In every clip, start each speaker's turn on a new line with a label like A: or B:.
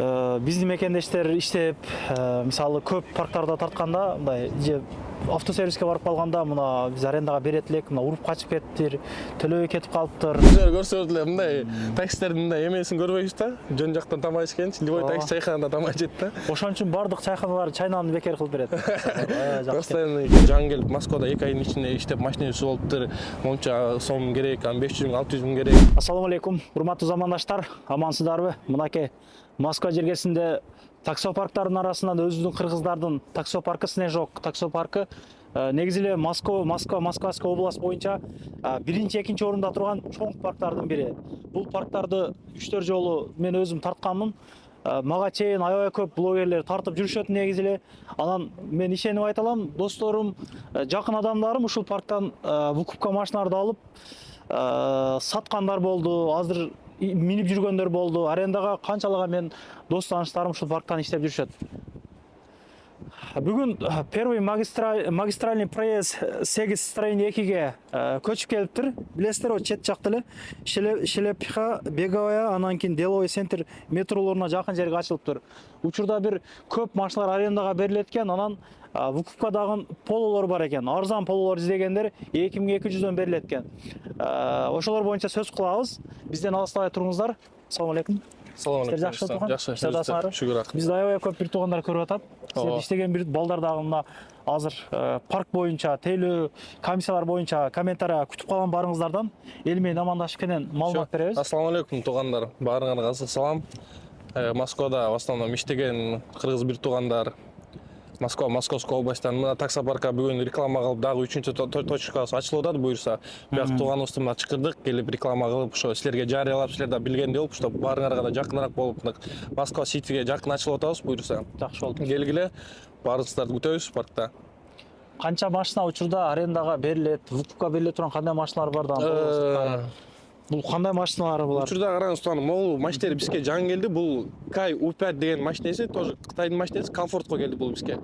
A: Биздин мекендештер иштеп, мисалы көп парктарда тартканда, мындай же автосервиске барып калганда мына биз арендага берет элек, мына уруп качып кетиптир, төлөбөй кетип калыптыр.
B: Көрсөңүз эле мындай таксистердин мындай эмесин көрбөйбүз да. Жөн жактан тамак ичкенчи, любой такси чайханада тамак ичет да.
A: Ошон үчүн бардык чайханалар чайнанды бекер кылып берет.
B: Постоянно жаңы келип Москвада 2 айдын ичинде иштеп машинеси болуптур. Монча сом керек, 500 миң, 600 миң керек.
A: Ассаламу алейкум, урматтуу замандаштар, амансыздарбы? Мынакей Москва жергесинде таксопарктардын арасынан өзүбүздүн кыргыздардын таксопаркы Снежок таксопаркы негизи эле Московский область боюнча биринчи, экинчи орунда турган чоң парктардын бири. Бул парктарды 3-4 жолу мен өзүм тартканмын. Мага чейин аябай көп блогерлер тартып жүрүшөт негизи эле. Анан мен ишенип айта алам, досторум, жакын адамдарым ушул парктан выкупка машиналарды алып саткандар болду. Азыр минип жүргөндөр болду. Арендага канчалаган мен дос тааныштарым ушул парктан иштеп жүрүшөт. Бүгүн первый магистральный проезд 8 строение 2ге көчүп келиптир. Билесиздер, чет жакта эле Шелепиха, Беговая, анан кийин Деловой центр метролоруна жакын жерге ачылыптыр. Учурда бир көп машиналар арендага берилет экен, анан выкупкадагы пололор бар экен. Арзан пололор издегендер 2200дөн берилет экен. Ошолор боюнча сөз кылабыз. Бизден алыстабай туруңуздар. Ассаламу алейкум.
B: Салам алейкум.
A: Жакшы,
B: шүгүр рахмат.
A: Бизде аябай көп бир туугандар көрүп атат. Сиздер иштеген бир балдар дагы мына азыр парк боюнча, тейлөө комиссиялар боюнча комментария күтүп калган барыңыздардан эл менен амандашып кенен маалымат беребиз.
B: Ассаламу алейкум туугандар. Баарыңарга салам. Москвада в основном иштеген кыргыз бир туугандар. Московская областьтан мына таксопаркка бүгүн реклама кылып, дагы 3-чү точкасы ачылып атат буюрса. Бияк тууганыбызды мына чакырдык, келип реклама кылып, ошо силерге жарыялап, силер да билгендей болуп, ошо баарыңарга да жакыныраак болуп, Москва Ситиге жакын ачылып атабыз буюрса.
A: Жакшы болду.
B: Келгиле, баарыңыздарды күтөбүз паркта.
A: Канча машина учурда арендага берилет, выкупка бериле турган кандай машиналар бар да? Бул кандай машиналар булар?
B: Учурда караңыз, туган могул машинелер бизге жаңы келди. Бул Кай U5 деген машинеси, тоже Кытайдын машинеси, комфортко келди бул бизге.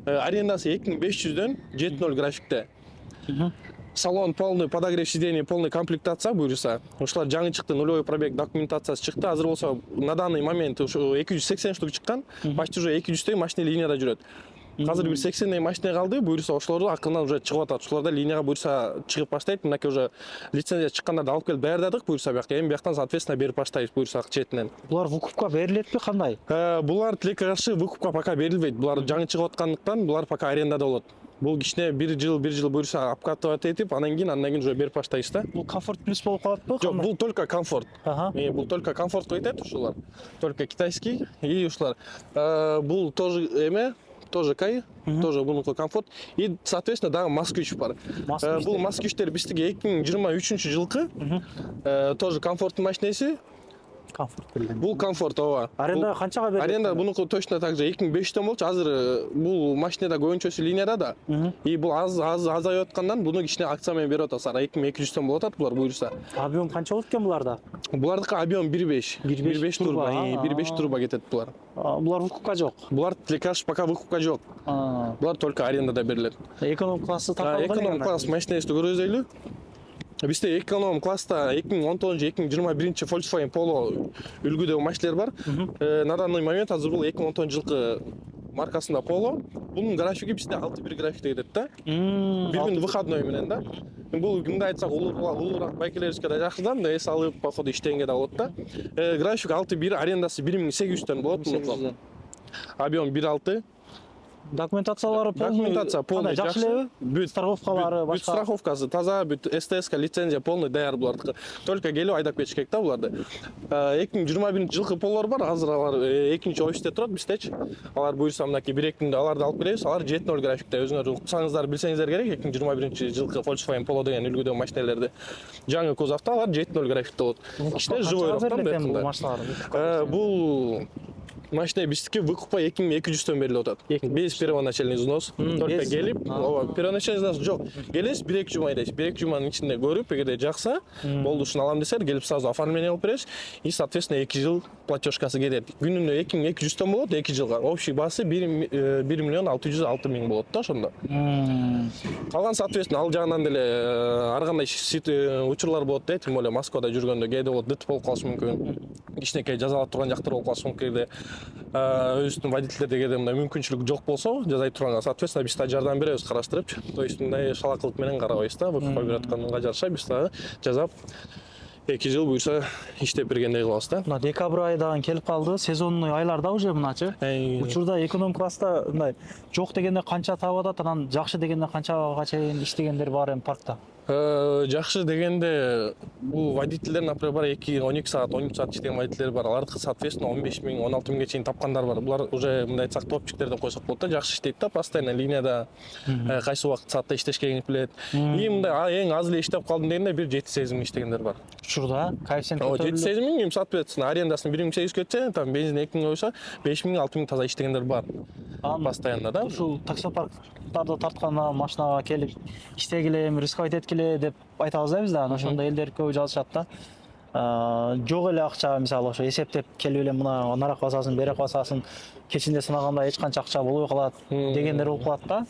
B: Арендасы 2500дөн 7.0 графикте. Салон полный, подогрев сидений, полный комплектация буюрса. Ушулар жаңы чыкты, нулевой пробег документациясы чыкты. Азыр болсо на данный момент ушу 280 штук чыккан, почти уже 200 машина линияда жүрөт. Азыр бир 80 машина калды, буюрса ошолорду акырынан уже чыгып атат. Ошолорда линияга буюрса чыгып баштайт. Мынакей уже лицензия чыкканда да алып келип даярдадык, буюрса бияк эми бияктан соответственно берип баштайбыз буюрса четинен.
A: Булар выкупка берилетпи, кандай?
B: Булар тилекке каршы выкупка пока берилбейт. Булар жаңы чыгып аткандыктан булар пока арендада болот. Бул кичине бир жыл буюрса обкатывать этип, андан кийин уже берип баштайбыз да.
A: Бул комфорт плюс болуп калатпы?
B: Жок, бул только комфорт.
A: Бул
B: только комфорт койтет ушулар. Только китайский и ушулар. Бул тоже эме, тоже Кай, тоже бунуку комфорт. И, соответственно, дагы Москвич бар. Бул Москвичтер биздиги 2023-жылкы тоже комфорттун машинеси.
A: Комфорт берилген.
B: Бул комфорт, ооба.
A: Аренда канчага берилет?
B: Аренда бунуку точно так же 2500дөн болчу. Азыр бул машинада көбүнчөсү линияда да. И бул азайып аткандан буну кичине акция менен берип атабыз. 2200дөн болуп атат булар буюрса.
A: Объем канча болот экен буларда?
B: Булардыкы объем 1.5. 1.5 турбо. 1.5 турбо кетет булар.
A: Булар выкупка жок.
B: Булар тилекке пока выкупка жок. Булар только арендада берилет.
A: Эконом классы таркалган.
B: Эконом класс машинесин көргөзөйлү. Бизде эконом класста 2019-2021 Volkswagen Polo үлгүдөгү машинелер бар. На данный момент азыр бул 2010-жылкы маркасында Polo. Бунун графиги бизде 6.1 графикте кетет да. Бир выходной менен да. Бул мындай айтсак улуураак байкелерибизге да жакшыдан да эс алып, походу иштегенге да болот да. График 6.1, арендасы 1800дөн болот. Объем 1.6.
A: Документациялары
B: полный
A: жакшы элеби? Бүт страховкалары башка.
B: Бүт страховкасы таза, бүт СТС лицензия полный даяр булардыкы. Только келип айдап кетиш керек да буларды. 2021-жылкы поллор бар, азыр алар 2-нчи офисте турат биздечи. Алар буюрса мынакей 1-2 күндө аларды алып келебиз. Алар 7.0 графикте. Өзүңөр уксаңыздар, билсеңиздер керек. 2021-жылкы Volkswagen Polo деген үлгүдөгү машинелерди жаңы кузовто алар 7.0 графикте болот. Кичине живойрок да. Бул машина биздики выкупка 2200дөн берилип атат. Без первоначальный взнос. Только келип, ооба, первоначальный взнос жок. Келесиз 1-2 жума айдайсыз. 1-2 жуманын ичинде көрүп, эгерде жакса, болду ушуну алам десер, келип сразу оформление кылып бересиз. И, соответственно, 2 жыл платежкасы кетет. Күнүнө 2200дөн болот, 2 жылга. Общий баасы 1 миллион 606 миң болот да ошондо. Калган, соответственно, ал жагынан деле ар кандай учурлар болот да, тем более Москвада жүргөндө кээде болот ДТП болуп калышы мүмкүн. Кичинекей жазалап турган жактар болуп калышы мүмкүн. өзүбүздүн водительдерде кээде мындай мүмкүнчүлүк жок болсо жасай турганга соответственно биз дагы жардам беребиз караштырыпчы. То есть мындай шалакылык менен карабайбыз да, ВКП берип атканга жараша биз дагы жасап 2 жыл буюрса иштеп бергендей кылабыз да.
A: Мына декабрь айы дагы келип калды. Сезонный айларда уже мыначы. Учурда эконом класста мындай жок дегенде канча таап атат, анан жакшы дегенде канчага чейин иштегендер бар эми паркта?
B: Жакшы дегенде бул водительдер, например, бар 2-12 саат, 13 саат иштеген водительдер бар. Алардыкы соответственно 15 миң, 16 миңге чейин тапкандар бар. Булар уже мындай айтсак топчиктер деп койсок болот да, жакшы иштейт да, постоянно линияда кайсы убакыт саатта иштешке билет. И мындай эң аз эле иштеп калдым дегенде бир 7-8 миң иштегендер бар.
A: Учурда коэффициент
B: 7-8 миң, эми соответственно арендасын 1 миң 800 кетсе, там бензин 2 миң койсо 5 миң, 6 миң таза иштегендер бар. Постоянно да.
A: Ушул таксопарктарды тартканда машинага келип иштегиле, эми рисковать эткиле деп айтабыз да биз да. Ошондой элдер көп жазышат да. Жок эле акча, мисалы ошо эсептеп келип эле мына нарак басасың, берек басасың, кечинде сынаганда эч канча акча болбой калат дегендер болуп калат да.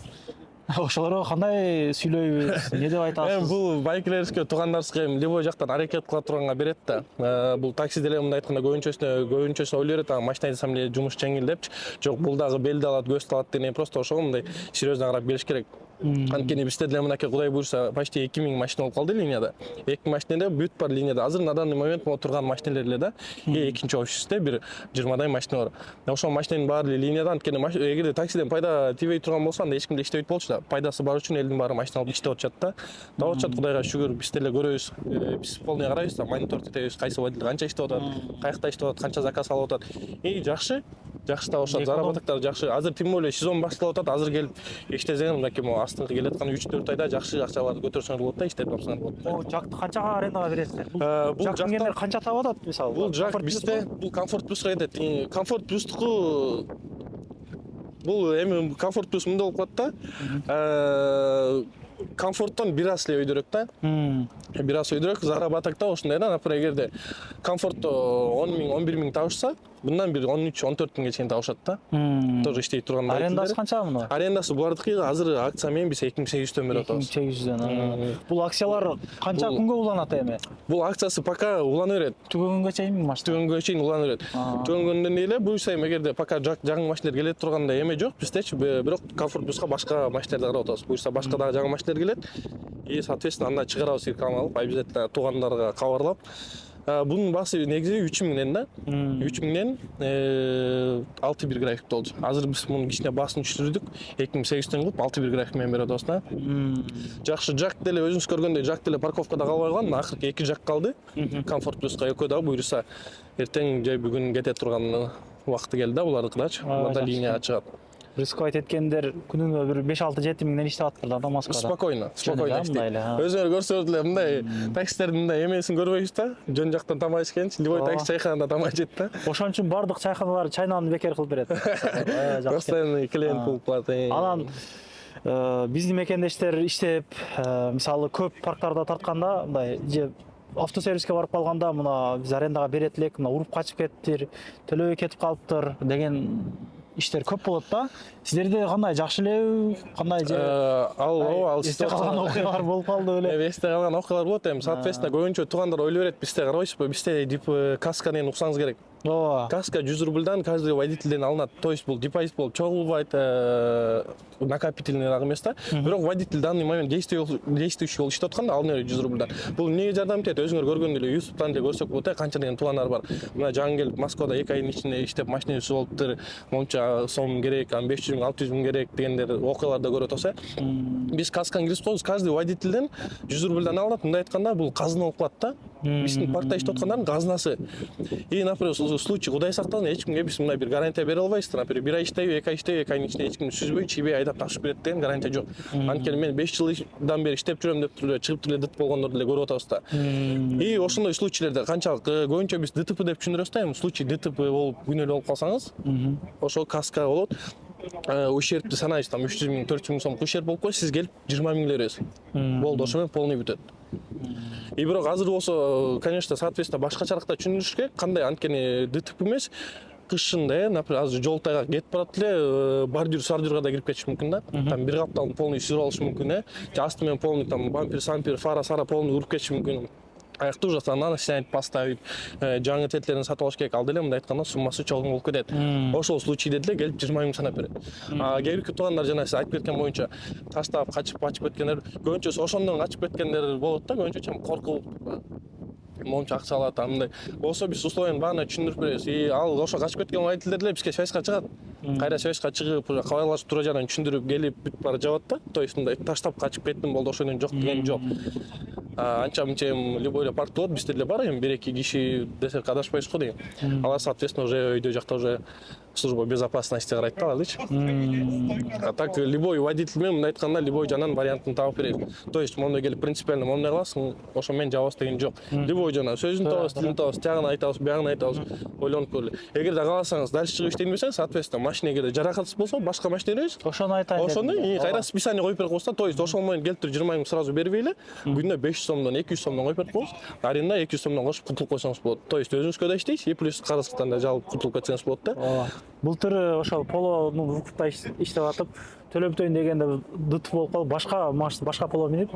A: Ошолорго кандай сүйлөйбүз, эмне деп айтасыз?
B: Бул байкерибизге, туугандарыбызга эми любой жактан аракет кыла турганга берет да. Бул такси деле мындай айтканда көбүнчөсү ойлой берет, машина айдасам эле жумуш жеңил депчи. Жок, бул дагы белди алат, көздү алат деген просто ошого мындай серьезно карап келиш керек. Анткени бизде деле мынакей Кудай буйрса почти 2 миң машина болуп калды линияда. 2 миң машинеде бүт бар линияда. Азыр на данный момент могу турган машинелер эле да. Экинчи офисте бир 20дай машина бар. Ошол машиненин баары линияда, анткени эгерде таксиден пайда тийбей турган болсо анда эч ким да иштебейт болчу да. Пайдасы бар үчүн элдин баары машина алып иштеп атышат да. Таап атышат, Кудайга шүгүр, биз деле көрөбүз. Биз полный карайбыз да, монитор тетебиз, кайсы водитель канча иштеп атат, каякта иштеп атат, канча заказ алып атат. Жакшы. Жакшы таап атышат, заработоктор жакшы. Азыр тем более сезон башталып атат, азыр келип иштесең мынакей астыңкы келаткан 3-4 айда жакшы акчаларды көтөрсөңөр болот да, иштеп тапсаңар болот.
A: Бул жакты канчага арендага бересиздер?
B: Бул
A: жактан канча таап атат мисалы?
B: Бул жак бизде бул комфорт плюска кетет. Комфорт плюстуку бул эми комфорт плюс мындай болуп калат да. Комфорттон бир аз эле өйдөрөөк да. Бир аз өйдөрөөк, заработокто ушундай да, например, эгерде комфортто 10 миң, 11 миң табышса, мындан бир 13-14 миңге чейин табышат да. Тоже иштей турган.
A: Арендасы канча муну?
B: Арендасы булардыкы азыр акция менен биз 2800 берип атабыз.
A: 2800. Бул акциялар канча күнгө уланат эми?
B: Бул акциясы пока улана берет.
A: Түгөнгө чейинби машина?
B: Түгөнгө чейин улана берет. Түгөнгөндөн эле буюрса эми эгерде пока жаңы машиналар келет турганда эме жок, биздечи бирок комфорт плюска башка машиналарды карап атабыз. Буюрса башка дагы жаңы машиналар келет. И соответственно анда чыгарабыз реклама алып, обязательно туугандарга кабарлап. Bunun bası negisi 3000'den da. 3000'den 6-1 grafik oldu. Hazır biz bunun içine basını düşürdük. 2800'den kılıp 6-1 grafik men beredi osuna. Жақсы жак деле өзүңүз көргөндөй жак деле парковкада калбай калган. Акыркы 2 жак калды. Комфорт плюска экөө дагы буйруса эртең же бүгүн кете турган убакыты келди да булардыкыдачы. Буларда линия чыгат.
A: Рисковать эткендер күнүнө бир 5-6-7 миңден иштеп атыптыр да Москвада.
B: Спокойно иштейт. Өзүңөр көрсөңөр деле мындай таксистердин мындай эмесин көрбөйбүз да. Жөн жактан тамак ичкенчи, любой такси чайханада тамак ичет да.
A: Ошон үчүн бардык чайханалар чайнаны бекер кылып берет.
B: Постоянный клиент болуп калат.
A: Анан биздин мекендештер иштеп, мисалы көп парктарда тартканда, мындай же автосервиске барып калганда мына биз арендага берет элек, мына уруп качып кеттир, төлөбөй кетип калыптыр деген иштер көп болот да. Сиздерде кандай жакшы эле, кандай же ал эсте калган окуялар болуп калды беле?
B: Эсте калган окуялар болот эми. Соответственно, көбүнчө туугандар ойлой берет, бизде карабайсызбы, бизде каска менен уксаңыз керек. Каска 100 рубльдан каждый водительден алынат. То есть бул депозит болуп чогулбайт, накопительный дагы эмес да. Бирок водитель данный момент действующий болуп иштеп атканда алдын эле 100 рубльдан. Бул эмнеге жардам этет? Өзүңөр көргөн эле YouTube'дан эле көрсөк болот, канча деген туугандар бар. Мына жаңы келип Москвада 2 айдын ичинде иштеп машинеси болуптур. Монча сом керек, 500 миң, 600 миң керек дегендер окуяларды көрөт болсо. Биз касканы киргизип коебуз, каждый водительден 100 рубльдан алынат. Мындай айтканда бул казына болуп калат да. Биздин паркта иштеп аткандардын казынасы. И, например, случай Кудай сактасын, эч кимге биз мындай бир гарантия бере албайбыз. Например, 1 ай иштейби, 2 ай иштейби, 2 айдын ичинде эч ким сүзбөй, чийбей айдап ташып берет деген гарантия жок. Анткени мен 5 жылдан бери иштеп жүрөм деп туруп чыгып деле дыт болгондорду деле көрүп атабыз да. И ошондой случайларда канчалык көбүнчө биз ДТП деп түшүндүрөбүз да. Эми случай ДТП болуп күнөөлүү болуп калсаңыз, ошол каска болот. Ущербти санайбыз, там 300 миң, 400 миң сомдук ущерб болуп койсо, сиз келип 20 миң бересиз. Болду, ошо менен полный бүтөт. И бирок азыр болсо, конечно, соответственно, башкачаракта түшүндүрүш керек. Кандай, анткени ДТП эмес, кышында, например, азыр жол тайгак кетип барат эле, бордюр-сардюрга да кирип кетиш мүмкүн да. Там бир капталын полный сүрүп алыш мүмкүн, же асты менен полный там бампер, сампер, фара, полный уруп кетиш мүмкүн. аяктуу жасап анан снять поставить, жаңы тетлерин сатып алыш керек. Ал деле мындай айтканда суммасы чогуу болуп кетет. Ошол случайда деле келип 20 миң санап берет. Кээбирки туугандар жана сиз айтып кеткен боюнча таштап качып кеткендер, көбүнчөсү ошондон качып кеткендер болот да, көбүнчө чам коркуп момчу акча алат, андай. Болсо биз условияны баана түшүндүрүп беребиз. Ал ошо качып кеткен водительдер деле бизге связьга чыгат. Кайра связьга чыгып, кабарлашып тура жагынан түшүндүрүп келип бүт бара жабат да. То есть мындай таштап качып кеттим болду, ошондон жок деген жок. Анча мынча любой эле паркта болот, бизде деле бар эми 1-2 киши десек адашпайбыз го деген. Алар соответственно уже өйдө жакта уже служба безопасности карайт да алардычы. А так любой водитель менен мындай айтканда любой жанан вариантын таап беребиз. То есть моундай келип принципиально моундай кыласың, ошо менен жабабыз деген жок. Любой жанан сөзүн табабыз, тилин табабыз, тягын айтабыз, буягын айтабыз, ойлонуп көрөлү. Эгерде кааласаңыз дальше чыгып иштейбесең, соответственно машина эгерде жаракатсыз болсо, башка машина беребиз.
A: Ошону айтайын.
B: Ошондо кайра списание коюп берип коебуз да. То есть ошол менен келип туруп 20 миң сразу бербей эле, күнүнө 500 сомдон 200 сомдон коюп берип коебуз. Аренда 200 сомдон кошуп кутулуп койсоңуз болот. То есть өзүңүзгө да иштейсиз, и плюс карыздыктан да жалып кутулуп кетсеңиз болот да.
A: Былтыр ошол полонун вукупта иштеп атып төлөп өтөйүн дегенде дыт болуп калып башка поло минип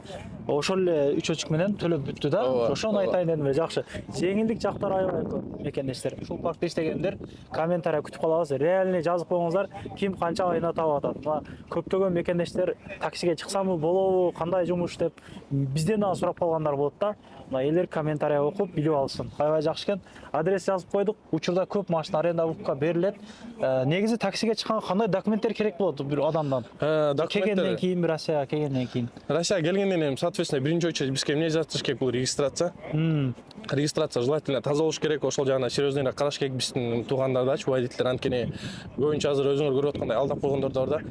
A: ошол эле 3 очук менен төлөп бүттү да. Ошону айтайын дедим эле. Жакшы. Жеңилдик жактары аябай көп мекендештер. Ушул паркта иштегендер комментарий күтүп калабыз. Реальный жазып коюңуздар, ким канча айына таап атат. Мына көптөгөн мекендештер таксиге чыксамбы болобу, кандай жумуш деп бизден дагы сурап калгандар болот да. Мына элдер комментарий окуп билип алсын. Аябай жакшы экен. Адрес жазып койдук. Учурда көп машина аренда укка берилет. Негизи таксиге чыкканга кандай документтер керек болот бир адамдан? Келгенден кийин, Россияга келгенден кийин.
B: Россияга келгенден кийин, соответственно, биринчи очередь бизге эмне жазыш керек, бул регистрация. Регистрация желательно таза болуш керек, ошол жагына серьезныйраак караш керек биздин туугандардачы, водительдер анткени көбүнчө азыр өзүңөр көрүп аткандай алдап койгондор да бар да.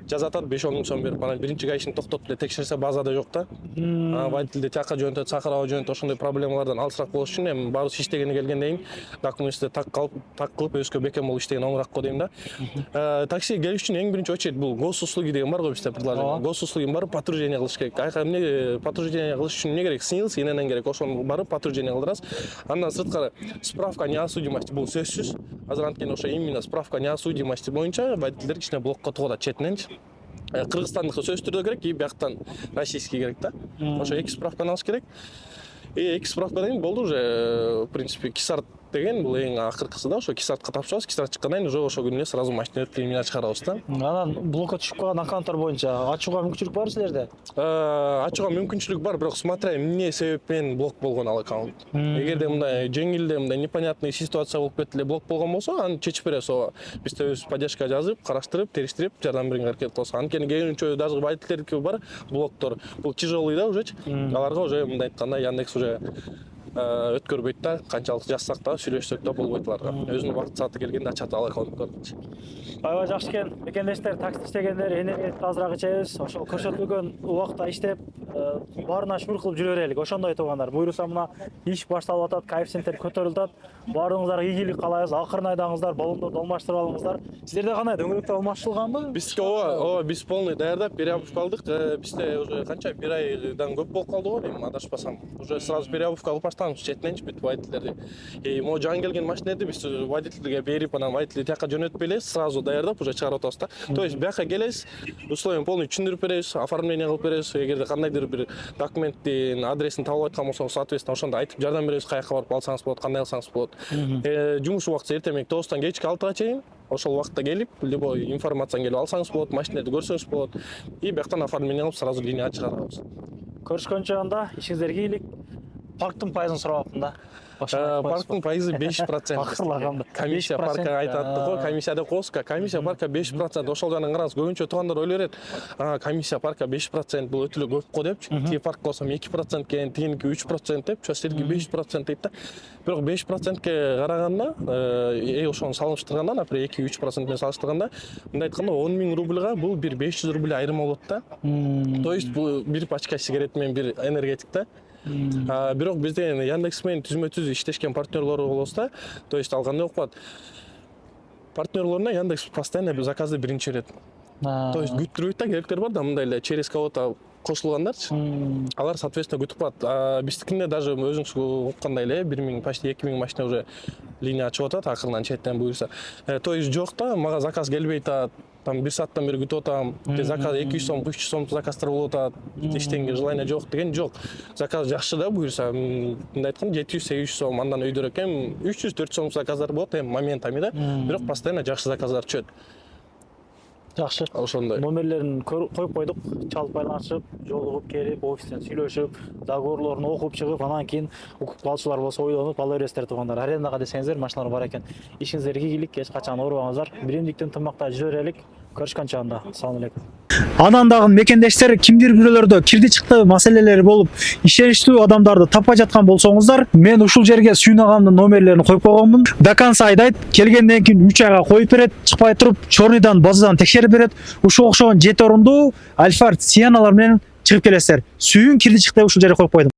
B: Жазып атат 5-10 миң сом берип, анан биринчи гаишник токтотуп эле текшерсе базада жок да. Водительди тияка жөнөтөт, сакыраба жөнөтөт, ошондой проблемалардан алысыраак болуш үчүн эми баарыбыз иштегени келгенден кийин документти так кылып өзгө бекем болуп иштеген оңураак го дейм да. Таксиге келиш үчүн эң биринчи очередь бул госуслуги деген бар го бизде предложение. Госуслуги барып патружение кылыш керек. Айка эмне патружение кылыш үчүн эмне керек? СНИЛС, ИНН керек. Ошону барып патружение кылдырасыз. Андан сырткары справка о неосудимости бул сөзсүз. Азыр анткени ошо именно справка о неосудимости боюнча водительдер кичине блокко тугат четиненчи. Кыргызстандыкы сөзсүз түрдө керек, и бияктан российский керек да. Ошо эки справканы алыш керек. Эки справкадан кийин болду уже, в принципе, кисарт деген бул эң акыркысы да. Ошо кисартка тапшырабыз, кисарт чыккандан кийин уже ошо күнүнө сразу машина кримина чыгарабыз да.
A: Анан блокко түшүп калган аккаунттар боюнча ачууга мүмкүнчүлүк барбы силерде?
B: Ачууга мүмкүнчүлүк бар, бирок смотря эмне себептен блок болгон ал аккаунт. Эгерде мындай жеңилде мындай непонятный ситуация болуп кетип эле блок болгон болсо, аны чечип беребиз. Ооба, биз өз поддержка жазып, караштырып, териштирип, жардам берүүгө аракет кылабыз. Анткени көбүнчө даже водительдердики бар блоктор, бул тяжелый да уже. Аларга уже мындай айтканда Яндекс уже өткөрбөйт да, канчалык жазсак да, сүйлөшсөк да болбойт аларга. Өзүнүн убакыт сааты келгенде ачат ал аккаунттарды.
A: Аябай жакшы экен. Мекендештер, такси иштегендер энергетикти азыраак ичебиз. Ошол көрсөтүлгөн убакта иштеп, баарына шүгүр кылып жүрө берелик. Ошондой туугандар. Буйруса мына иш башталып атат, коэффициенттер көтөрүлүп атат. Баарыңыздарга ийгилик каалайбыз. Акырын айдаңыздар, баллондорду алмаштырып алыңыздар. Силерде кандай дөңгөлөктөр алмаштырылганбы?
B: Бизге ооба, биз полный даярдап переобувка алдык. Бизде уже канча 1 айдан көп болуп калды го дейм, адашпасам. Уже сразу переобувка алып баштаганбыз четиненчи бүт водительдерди. Могу жаңы келген машиналарды биз водительге берип, анан водителди тияка жөнөтүп эле сразу даярдап уже чыгарып атабыз да. То есть бияка келесиз, условияны полный түшүндүрүп беребиз, оформление кылып беребиз. Эгерде кандайдыр бир документтин адресин таап аткан болсоңуз, соответственно, ошондо айтып жардам беребиз, каяка барып алсаңыз болот, кандай кылсаңыз болот. Жумуш убакыты эртең 9-тан кечки 6-га чейин. Ошол убакытта келип, любой информацияны келип алсаңыз болот, машиналарды көрсөңүз болот. И бияктан оформление кылып сразу линияга чыгарабыз.
A: Көрүшкөнчө анда ишиңиздерге ийгилик. Парктын пайызын сурабаптым да.
B: Парктын пайызы 5%.
A: Акырлаганда.
B: Комиссия паркка айтат го, комиссия деп коебуз. Комиссия паркка 5%. Ошол жагынан караңыз, көбүнчө туугандар ойлой берет. Комиссия паркка 5% бул өтө эле көп го депчи. Тиги парк болсом 2% экен, тигиники 3% деп, чөстөргү 5% дейт да. Бирок 5%ке караганда, ошону салыштырганда, например, 2-3% менен салыштырганда, мындай айтканда 10 000 рубльга бул бир 500 рубль айрым болот да. То есть бул бир пачка сигарет менен бир энергетик да. Бирок бизде Яндекс менен түзмө-түз иштешкен партнерлор болобуз да. То есть ал кандай болуп калат? Партнерлоруна Яндекс постоянно заказды биринчи берет. То есть күттүрбөйт да, керектер бар да, мындай эле через кого-то кошулгандарчы. Алар соответственно күтүп калат. Биздикинде даже өзүңүз уккандай эле 1000, почти 2000 машина уже линия чыгып атат акырынан четтен буюрса. То есть жок да, мага заказ келбей атат. там 1 сааттан бери күтүп атам, заказ 200 сом, 300 сом заказдар болуп атат, эчтеңе желание жок деген жок. Заказ жакшы да буюрса, мындай айтканда 700-800 сом, андан өйдөрөөк эми 300-400 сом заказдар болот эми моментами да. Бирок постоянно жакшы заказдар түшөт.
A: Жакшы.
B: Ошондой.
A: Номерлерин коюп койдук. Чалып байланышып, жолугуп келип, офистен сүйлөшүп, договорлорун окуп чыгып, анан кийин укук калчылар болсо ойлонуп, ала бересиздер туугандар. Арендага десеңиздер, машиналар бар экен. Ишиңиздерге ийгилик, эч качан оорубаңыздар. Биримдиктен тымакта жүрө берелик. Көрүшкөнчө анда. Ассалам алейкум. Анан дагы мекендештер кимдир бирөөлөрдө кирди чыкты маселелери болуп, ишеничтүү адамдарды таппай жаткан болсоңуздар, мен ушул жерге Сүйүн агамдын номерлерин коюп койгонмун. До конца айдайт, келгенден кийин 3 айга коюп берет, чыкпай туруп, чорныйдан базадан текшерип берет. Ушул окшогон 7 орундуу Альфард Сиеналар менен чыгып келесиздер. Сүйүн кирди чыкты ушул жерге коюп койдум.